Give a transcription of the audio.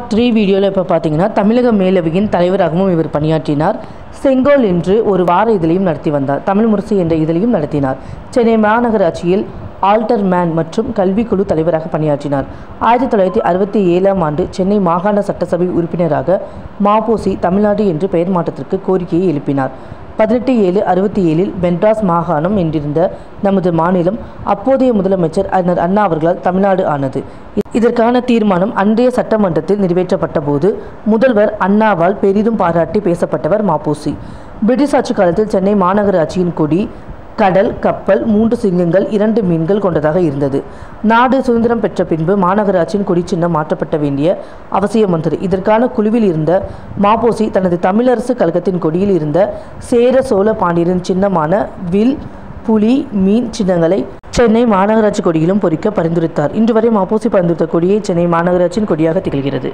3 வீடியோவில் இப்போ பார்த்தீங்கன்னா தமிழக மேலவையின் தலைவராகவும் இவர் பணியாற்றினார். செங்கோல் என்று ஒரு வார இதழையும் நடத்தி வந்தார். தமிழ் முரசு என்ற இதழையும் நடத்தினார். சென்னை மாநகராட்சியில் ஆல்டர் மேன் மற்றும் கல்விக்குழு தலைவராக பணியாற்றினார். 1967ஆம் ஆண்டு சென்னை மாகாண சட்டசபை உறுப்பினராக மாபோசி தமிழ்நாடு என்று பெயர் மாற்றத்திற்கு கோரிக்கையை எழுப்பினார். 18/7/67 மெட்ராஸ் மாகாணம் என்றிருந்த நமது மாநிலம் அப்போதைய முதலமைச்சர் அறிஞர் அண்ணா அவர்களால் தமிழ்நாடு ஆனது. இதற்கான தீர்மானம் அன்றைய சட்டமன்றத்தில் நிறைவேற்றப்பட்ட போது முதல்வர் அண்ணாவால் பெரிதும் பாராட்டி பேசப்பட்டவர் மாபோசி. பிரிட்டிஷ் ஆட்சி காலத்தில் சென்னை மாநகராட்சியின் கொடி கடல், கப்பல், 3 சிங்கங்கள், 2 மீன்கள் கொண்டதாக இருந்தது. நாடு சுதந்திரம் பெற்ற பின்பு மாநகராட்சியின் கொடி சின்னம் மாற்றப்பட வேண்டிய அவசியம் வந்தது. இதற்கான குழுவில் இருந்த மாபோசி தனது தமிழரசு கழகத்தின் கொடியில் இருந்த சேர சோழ பாண்டியரின் சின்னமான வில், புலி, மீன் சின்னங்களை சென்னை மாநகராட்சி கொடியிலும் பொறிக்க பரிந்துரைத்தார். இன்று வரை மாபோசி பரிந்துரைத்த கொடியை சென்னை மாநகராட்சியின் கொடியாக திகழ்கிறது.